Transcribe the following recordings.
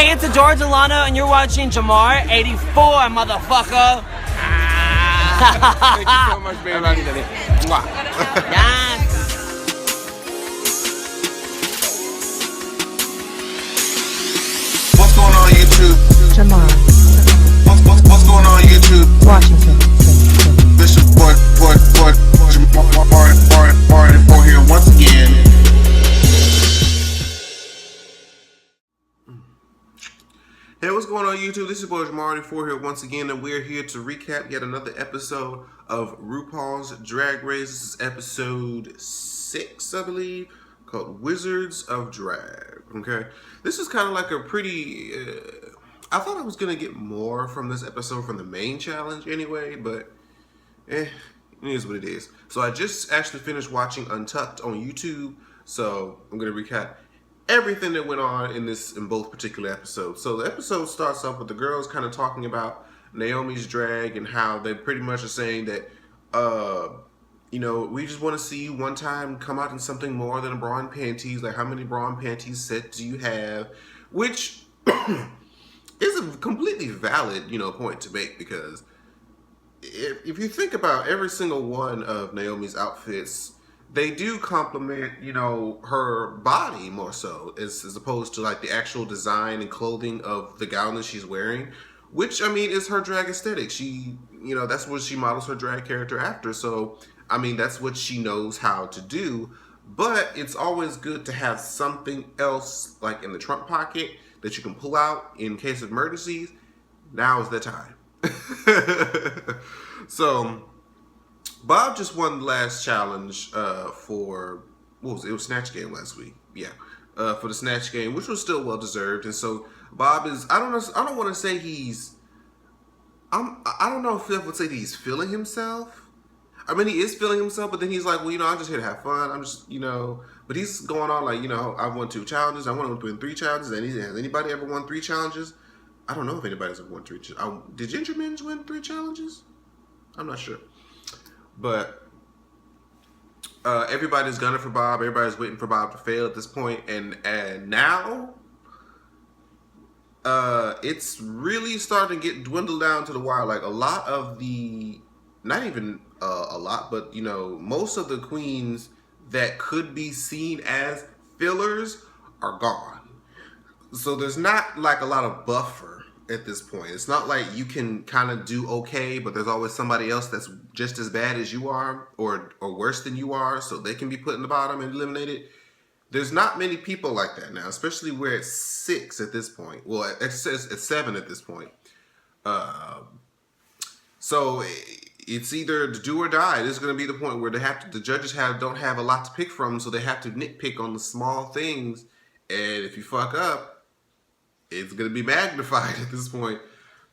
Hey, it's Adore Delano, and you're watching Jamar 84, motherfucker. Thank you so much, baby. Yes. What's going on YouTube? Jamar, What's going on YouTube? Washington. This is Jamar 84 here once again. Hey, what's going on YouTube? This is boy Jamar 84 here once again, and we're here to recap yet another episode of Rupaul's Drag Race. This is episode 6, I believe, called Wizards of Drag. Okay, this is kind of like a pretty. I thought I was gonna get more from this episode from the main challenge anyway, but it is what it is. So I just actually finished watching Untucked on YouTube, so I'm gonna recap everything that went on in both particular episodes. So the episode starts off with the girls kind of talking about Naomi's drag and how they pretty much are saying that, we just want to see you one time come out in something more than a bra and panties. Like, how many bra and panties sets do you have? Which is a completely valid, point to make, because if you think about every single one of Naomi's outfits, they do complement, her body more so as opposed to like the actual design and clothing of the gown that she's wearing, which, is her drag aesthetic. She, that's what she models her drag character after. So, that's what she knows how to do. But it's always good to have something else like in the trunk pocket that you can pull out in case of emergencies. Now is the time. So Bob just won the last challenge for, it was Snatch Game last week. Yeah, for the Snatch Game, which was still well deserved. And so Bob is, I don't want to say I don't know if I would say that he's feeling himself. He is feeling himself, but then he's like, well, I'm just here to have fun. I'm just, but he's going on like, I've won 2 challenges. I want to win 3 challenges. Has anybody ever won 3 challenges? I don't know if anybody's ever won 3 challenges. Did Ginger Minge win 3 challenges? I'm not sure. But everybody's gunning for Bob. Everybody's waiting for Bob to fail at this point. And now it's really starting to dwindle down to the wire. Like, a lot of the, not even a lot, but, most of the queens that could be seen as fillers are gone. So there's not like a lot of buffer at this point. It's not like you can kind of do okay, but there's always somebody else that's just as bad as you are or worse than you are, so they can be put in the bottom and eliminated. There's not many people like that now, especially where it's 6 at this point. Well, it says it's 7 at this point. So it's either do or die. This is going to be the point where the judges don't have a lot to pick from, so they have to nitpick on the small things, and if you fuck up, it's going to be magnified at this point.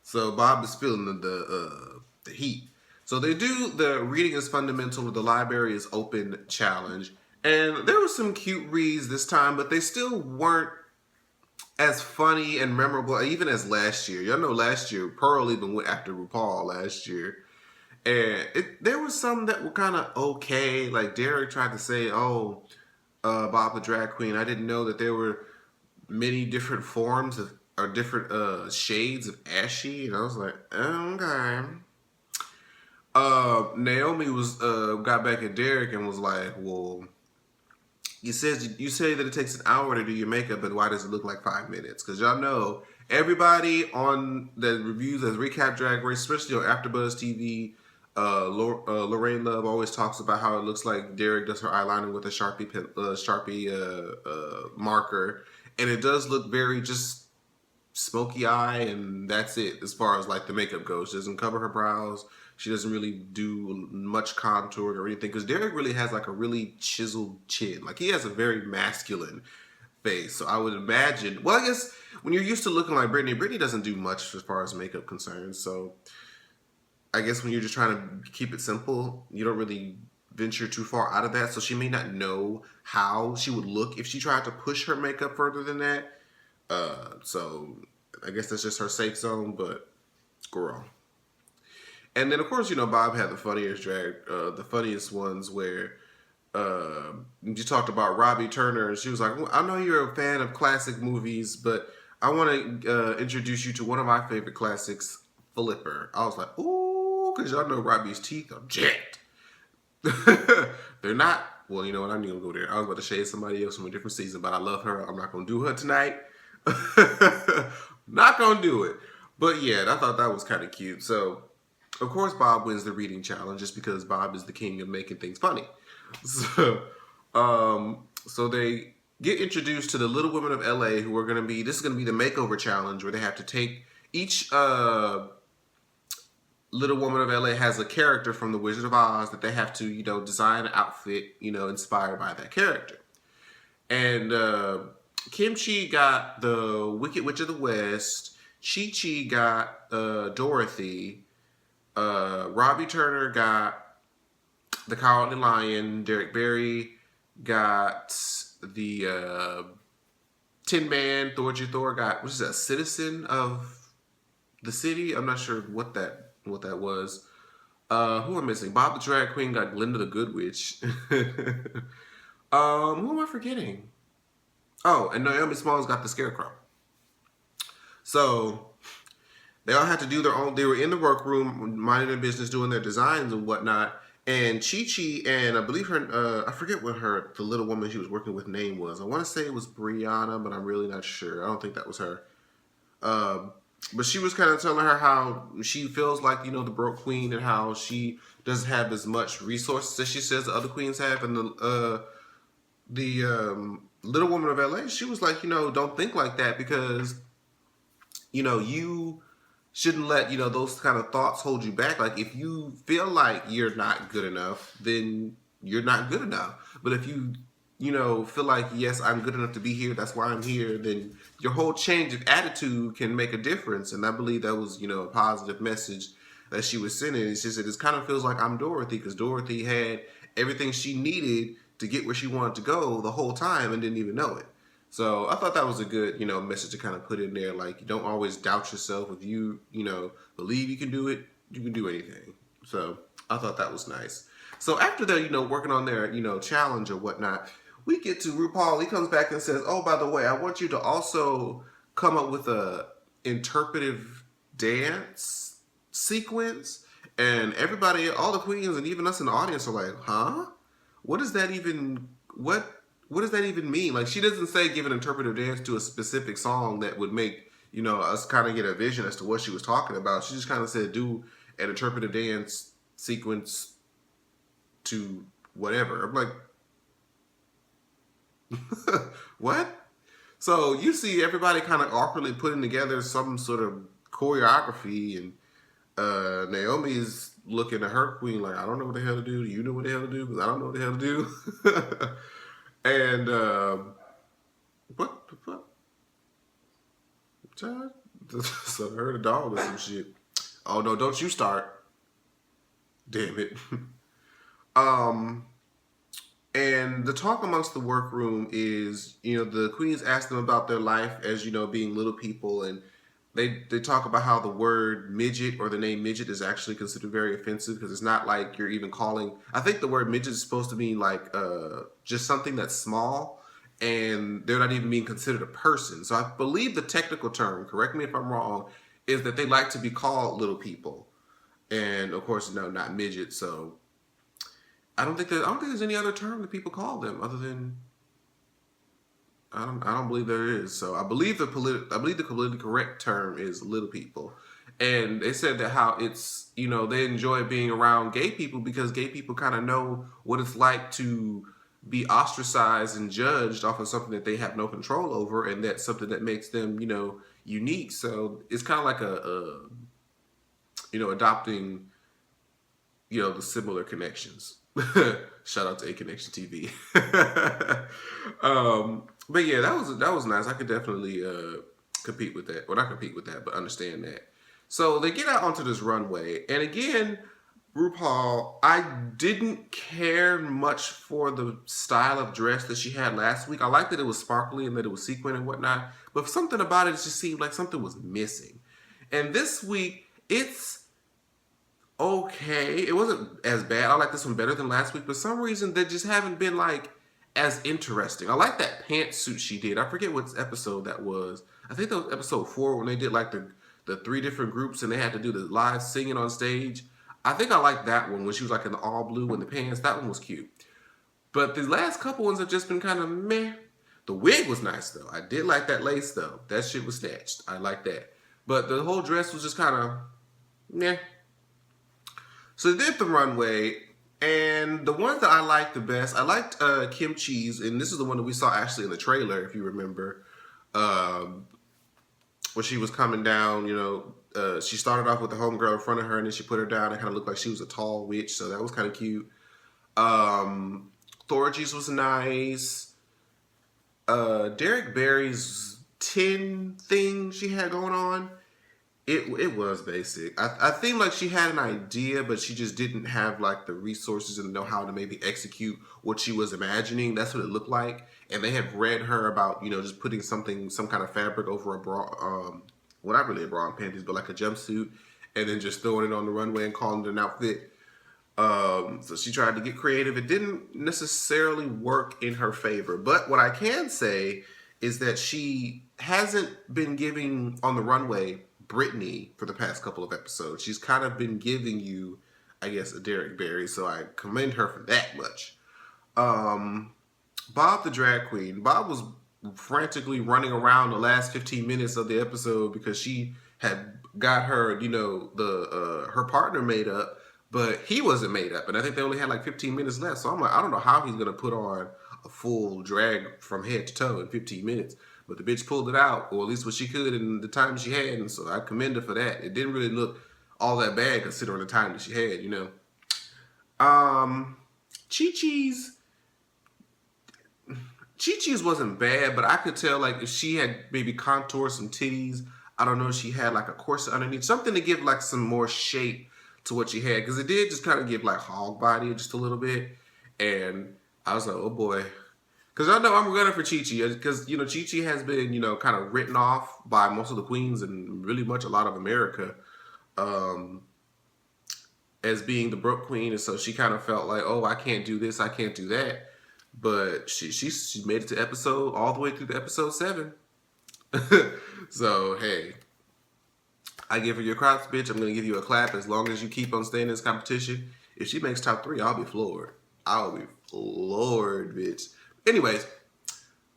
So Bob is feeling the heat. So they do the reading is fundamental, the library is open challenge. And there were some cute reads this time, but they still weren't as funny and memorable, even as last year. Y'all know last year, Pearl even went after RuPaul last year. And there were some that were kind of okay. Like Derek tried to say, Bob the drag queen, I didn't know that there were many different forms or different shades of ashy, and I was like, okay. Naomi was got back at Derek and was like, well, you say that it takes an hour to do your makeup, but why does it look like 5 minutes? Because y'all know everybody on the reviews as recap Drag Race, especially on AfterBuzz TV, Lorraine Love always talks about how it looks like Derek does her eyeliner with a Sharpie marker. And it does look very just smoky eye, and that's it as far as like the makeup goes. She doesn't cover her brows. She doesn't really do much contour or anything, because Derek really has like a really chiseled chin. Like, he has a very masculine face. So I would imagine, well, I guess when you're used to looking like Brittany doesn't do much as far as makeup concerns. So I guess when you're just trying to keep it simple, you don't really venture too far out of that. So she may not know how she would look if she tried to push her makeup further than that. So I guess that's just her safe zone, but girl. And then of course, Bob had the funniest ones where you talked about Robbie Turner, and she was like, well, I know you're a fan of classic movies, but I want to introduce you to one of my favorite classics, Flipper. I was like, ooh, because y'all know Robbie's teeth are jacked. They're not. Well, you know what? I'm not going to go there. I was about to shade somebody else from a different season, but I love her. I'm not going to do her tonight. Not going to do it. But yeah, I thought that was kind of cute. So, of course, Bob wins the reading challenge just because Bob is the king of making things funny. So they get introduced to the Little Women of LA, who are going to be, this is going to be the makeover challenge where they have to take each Little Woman of LA has a character from the Wizard of Oz that they have to, you know, design an outfit, you know, inspired by that character. And Kimchi got the Wicked Witch of the West. Chi Chi got Dorothy. Robbie Turner got the Cowardly Lion. Derek Barry got the Tin Man. Thor got, what is that, Citizen of the City? I'm not sure what that was. Who am I missing? Bob the Drag Queen got Glinda the Good Witch. Who am I forgetting? Oh, and Naomi Smalls got the Scarecrow. So they all had to do their own. They were in the workroom, minding their business, doing their designs and whatnot. And Chi Chi and I believe her, I forget what the little woman she was working with name was. I want to say it was Brianna, but I'm really not sure. I don't think that was her. But she was kind of telling her how she feels like, you know, the broke queen and how she doesn't have as much resources as she says the other queens have. And the Little Woman of LA, she was like, you know, don't think like that because, you know, you shouldn't let, you know, those kind of thoughts hold you back. Like, if you feel like you're not good enough, then you're not good enough. But if you, you know, feel like, yes, I'm good enough to be here, that's why I'm here, then your whole change of attitude can make a difference. And I believe that was, you know, a positive message that she was sending. It's just that it kind of feels like I'm Dorothy, because Dorothy had everything she needed to get where she wanted to go the whole time and didn't even know it. So I thought that was a good, you know, message to kind of put in there. Like, you don't always doubt yourself. If you, you know, believe you can do it, you can do anything. So I thought that was nice. So after they're, you know, working on their, you know, challenge or whatnot, we get to RuPaul. He comes back and says, oh, by the way, I want you to also come up with a interpretive dance sequence. And everybody, all the queens and even us in the audience are like, huh? What does that even, what does that even mean? Like, she doesn't say give an interpretive dance to a specific song that would make, you know, us kind of get a vision as to what she was talking about. She just kind of said do an interpretive dance sequence to whatever. I'm like, what? So you see everybody kind of awkwardly putting together some sort of choreography, and Naomi's looking at her queen like, I don't know what the hell to do. Do you know what the hell to do? Because I don't know what the hell to do. And what the fuck? So I heard a dog or some shit. Oh no, don't you start. Damn it. And the talk amongst the workroom is, you know, the queens ask them about their life as, you know, being little people, and they talk about how the word midget or the name midget is actually considered very offensive because it's not like you're even calling. I think the word midget is supposed to mean like just something that's small, and they're not even being considered a person. So I believe the technical term, correct me if I'm wrong, is that they like to be called little people, and of course, no, not midget. So I don't think there's any other term that people call them other than. I don't believe there is. So I believe the politically correct term is little people. And they said that how it's, you know, they enjoy being around gay people because gay people kind of know what it's like to be ostracized and judged off of something that they have no control over, and that's something that makes them, you know, unique. So it's kind of like a you know, adopting, you know, the similar connections. Shout out to A Connection TV. But yeah, that was nice. I could definitely compete with that. Well, not compete with that, but understand that. So they get out onto this runway, and again, RuPaul, I didn't care much for the style of dress that she had last week. I liked that it was sparkly and that it was sequin and whatnot, but something about it just seemed like something was missing. And this week, it's okay. It wasn't as bad. I like this one better than last week, but for some reason, there just haven't been like as interesting. I like that pantsuit she did. I forget what episode that was. I think that was episode 4 when they did like the 3 different groups and they had to do the live singing on stage. I think I like that one when she was like in the all blue and the pants. That one was cute. But the last couple ones have just been kind of meh. The wig was nice though. I did like that lace though. That shit was snatched. I like that. But the whole dress was just kind of meh. So they did the runway, and the ones that I liked the best, I liked Kim Chi's, and this is the one that we saw actually in the trailer, if you remember, where she was coming down. She started off with the homegirl in front of her, and then she put her down. It kind of looked like she was a tall witch, so that was kind of cute. Thorgy's was nice. Derek Barry's tin thing she had going on, it was basic. I think like she had an idea, but she just didn't have like the resources and know how to maybe execute what she was imagining. That's what it looked like. And they had read her about, just putting some kind of fabric over a bra, well, not really a bra and panties, but like a jumpsuit, and then just throwing it on the runway and calling it an outfit. So she tried to get creative. It didn't necessarily work in her favor. But what I can say is that she hasn't been giving on the runway Brittany for the past couple of episodes. She's kind of been giving you, I guess, a Derek Barry. So I commend her for that much. Bob the drag queen. Bob was frantically running around the last 15 minutes of the episode because she had got her, her partner made up. But he wasn't made up, and I think they only had like 15 minutes left. So I'm like, I don't know how he's gonna put on a full drag from head to toe in 15 minutes. But the bitch pulled it out, or at least what she could in the time she had, and so I commend her for that. It didn't really look all that bad considering the time that she had, Chi-Chi's wasn't bad, but I could tell like if she had maybe contoured some titties. I don't know if she had like a corset underneath, something to give like some more shape to what she had, because it did just kind of give like hog body just a little bit, and I was like, oh boy, because I know I'm gunning for Chi-Chi, because Chi-Chi has been kind of written off by most of the queens and really much a lot of America as being the broke queen, and so she kind of felt like, oh, I can't do this, I can't do that, but she made it to episode all the way through to episode 7. So hey, I give her your props, bitch. I'm going to give you a clap as long as you keep on staying in this competition. If she makes top 3, I'll be floored. I'll be floored, bitch. Anyways, did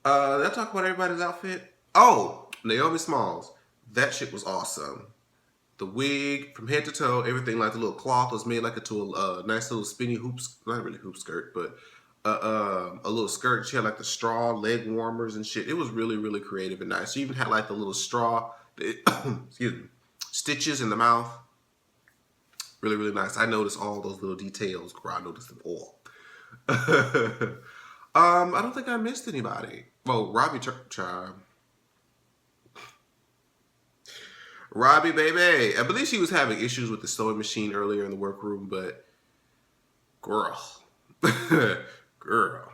I talk about everybody's outfit? Oh, Naomi Smalls. That shit was awesome. The wig from head to toe, everything, like the little cloth was made like into a nice little spinny hoops, not really hoop skirt, but a little skirt. She had like the straw leg warmers and shit. It was really, really creative and nice. She even had like the little straw, excuse me, stitches in the mouth. Really, really nice. I noticed all those little details. I noticed them all. I don't think I missed anybody. Well, Robbie, baby. I believe she was having issues with the sewing machine earlier in the workroom, but girl. Girl.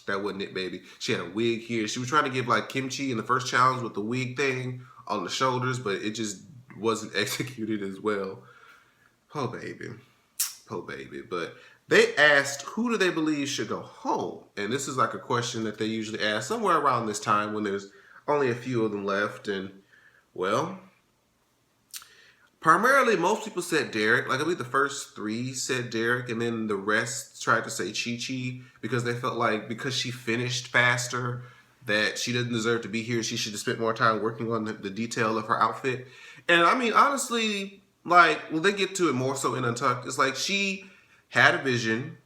That wasn't it, baby. She had a wig here. She was trying to give like Kimchi in the first challenge with the wig thing on the shoulders, but it just wasn't executed as well. Oh, baby. Oh, baby. But they asked, who do they believe should go home? And this is like a question that they usually ask somewhere around this time when there's only a few of them left. And, well, primarily most people said Derek. Like I believe the first 3 said Derek, and then the rest tried to say Chi-Chi because they felt like because she finished faster that she doesn't deserve to be here. She should have spent more time working on the detail of her outfit. And I mean, honestly, like, well, they get to it more so in Untucked. It's like she had a vision.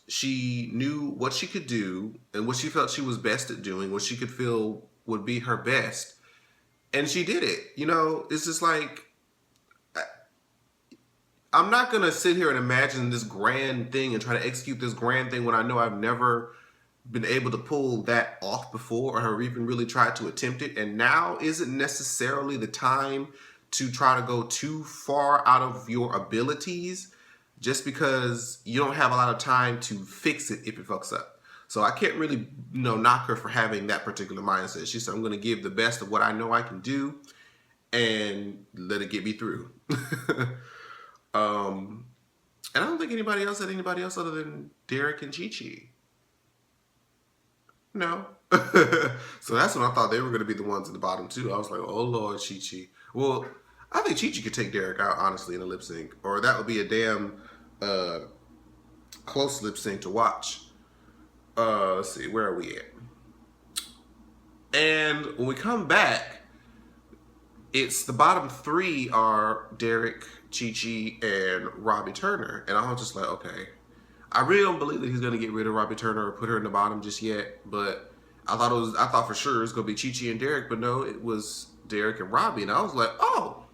She knew what she could do and what she felt she was best at doing, what she could feel would be her best. And she did it. It's just like, I'm not going to sit here and imagine this grand thing and try to execute this grand thing when I know I've never been able to pull that off before or have even really tried to attempt it. And now isn't necessarily the time to try to go too far out of your abilities just because you don't have a lot of time to fix it if it fucks up. So I can't really knock her for having that particular mindset. She said, I'm going to give the best of what I know I can do and let it get me through. And I don't think anybody else had anybody else other than Derek and Chi-Chi. No. So that's when I thought they were going to be the ones at the bottom too. I was like, oh Lord, Chi-Chi. Well, I think Chi-Chi could take Derek out, honestly, in a lip sync. Or that would be a damn close lip sync to watch. Let's see, where are we at? And when we come back, it's the bottom three are Derek, Chi-Chi, and Robbie Turner. And I was just like, okay. I really don't believe that he's gonna get rid of Robbie Turner or put her in the bottom just yet. But I thought for sure it was gonna be Chi-Chi and Derek, but no, it was Derek and Robbie. And I was like, oh,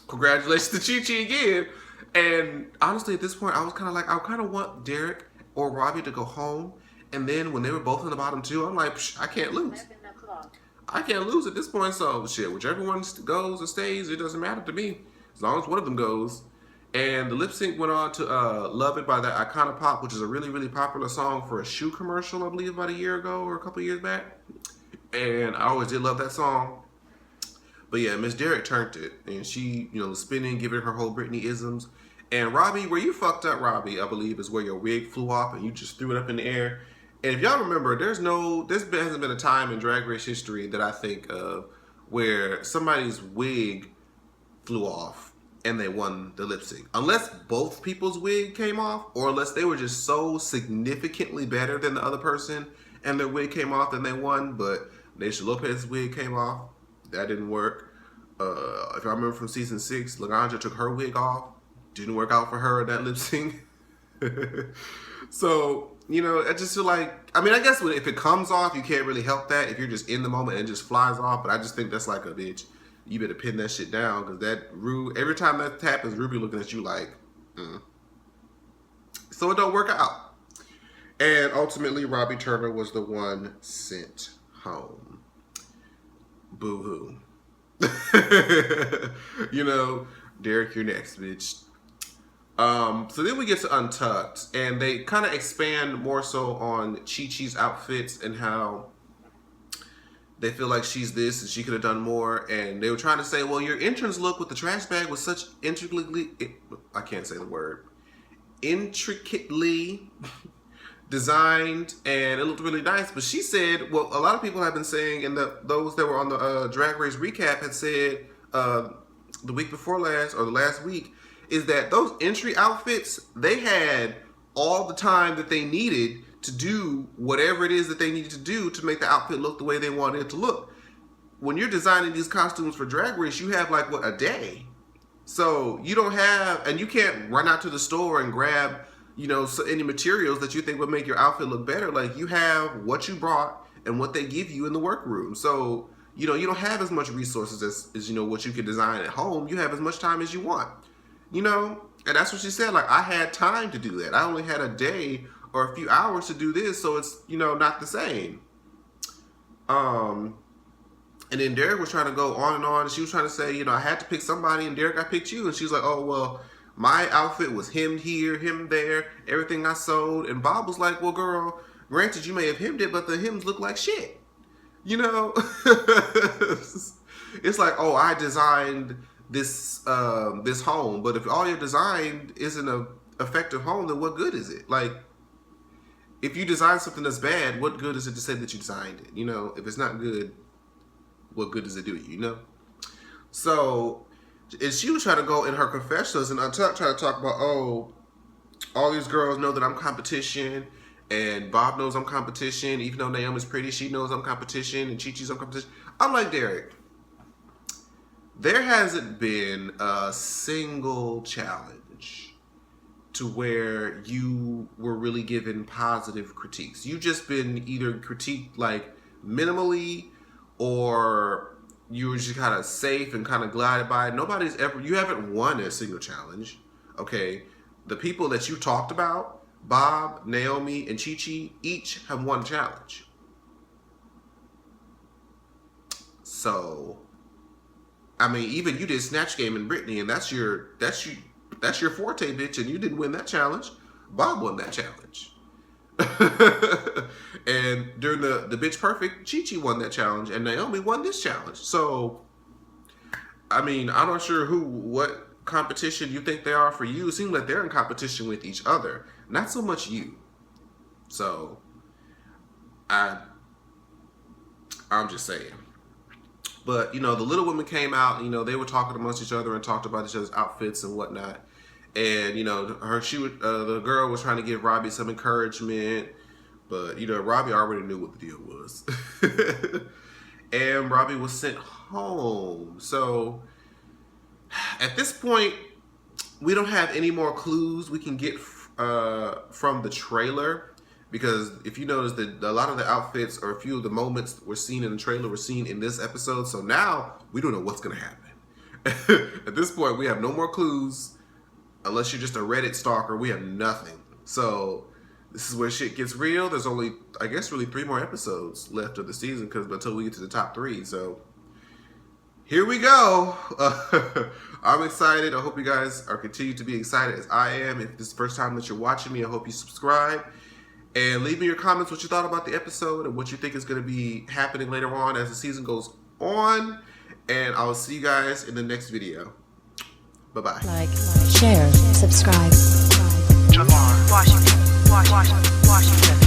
congratulations to Chi-Chi again. And honestly, at this point, I was kind of like, I kind of want Derek or Robbie to go home. And then when they were both in the bottom two, I'm like, I can't lose. I can't lose at this point. So shit, whichever one goes or stays, it doesn't matter to me. As long as one of them goes. And the lip sync went on to Love It by the Icona Pop, which is a really, really popular song for a shoe commercial, I believe, about a year ago or a couple years back. And I always did love that song. But yeah, Miss Derek turned it. And she, spinning, giving her whole Britney isms. And Robbie, where you fucked up, Robbie, I believe, is where your wig flew off and you just threw it up in the air. And if y'all remember, there hasn't been a time in Drag Race history that I think of where somebody's wig flew off and they won the lip sync. Unless both people's wig came off, or unless they were just so significantly better than the other person and their wig came off and they won. But Naysha Lopez's wig came off. That didn't work. If I remember from season 6, Laganja took her wig off. Didn't work out for her in that lip sync. So, I just feel like, I guess if it comes off, you can't really help that if you're just in the moment and it just flies off. But I just think that's like a bitch. You better pin that shit down, because every time that happens, Ruby looking at you like, So it don't work out. And ultimately, Robbie Turner was the one sent home. Boo-hoo. Derek, you're next, bitch. So then we get to Untucked, and they kind of expand more so on Chi-Chi's outfits and how they feel like she's this and she could have done more. And they were trying to say, well, your entrance look with the trash bag was such intricately designed, and it looked really nice. But she said, well, a lot of people have been saying, and those that were on the Drag Race recap had said the week before last, or the last week, is that those entry outfits, they had all the time that they needed to do whatever it is that they needed to do to make the outfit look the way they wanted it to look. When you're designing these costumes for Drag Race, you have a day. So you don't have, and you can't run out to the store and grab, any materials that you think would make your outfit look better. Like, you have what you brought and what they give you in the workroom. So, you don't have as much resources as what you can design at home. You have as much time as you want. And that's what she said. Like, I had time to do that. I only had a day or a few hours to do this, so it's, not the same. And then Derek was trying to go on and on, and she was trying to say, I had to pick somebody, and Derek, I picked you. And she was like, oh, well, my outfit was hemmed here, hemmed there, everything I sewed. And Bob was like, well, girl, granted, you may have hemmed it, but the hems look like shit. It's like, oh, I designed this home, but if all you designed isn't a effective home, then what good is it? Like, if you design something that's bad, what good is it to say that you designed it? If it's not good, what good does it do you? So, and she was trying to go in her confessionals and Untucked, trying to talk about, oh, all these girls know that I'm competition, and Bob knows I'm competition. Even though Naomi's pretty, she knows I'm competition, and Chi-Chi's I'm competition. I'm like, Derek, there hasn't been a single challenge to where you were really given positive critiques. You've just been either critiqued like minimally, or you were just kind of safe and kind of glided by. You haven't won a single challenge. Okay. The people that you talked about, Bob, Naomi, and Chi-Chi, each have won a challenge. So, even you did Snatch Game and Britney, and that's your forte, bitch, and you didn't win that challenge. Bob won that challenge. And during the Bitch Perfect, Chi-Chi won that challenge, and Naomi won this challenge. So, I'm not sure what competition you think they are for you. It seems like they're in competition with each other, not so much you. So I'm just saying. But the Little Women came out. They were talking amongst each other and talked about each other's outfits and whatnot. And the girl was trying to give Robbie some encouragement, but Robbie already knew what the deal was. And Robbie was sent home. So at this point, we don't have any more clues we can get from the trailer, because if you notice that a lot of the outfits or a few of the moments that were seen in the trailer were seen in this episode. So now we don't know what's going to happen. At this point, we have no more clues. Unless you're just a Reddit stalker, we have nothing. So this is where shit gets real. There's only, I guess, really 3 more episodes left of the season until we get to the top 3. So here we go. I'm excited. I hope you guys are continuing to be excited as I am. If this is the first time that you're watching me, I hope you subscribe. And leave me your comments what you thought about the episode and what you think is going to be happening later on as the season goes on. And I'll see you guys in the next video. Bye-bye. Like, share, subscribe. Washington.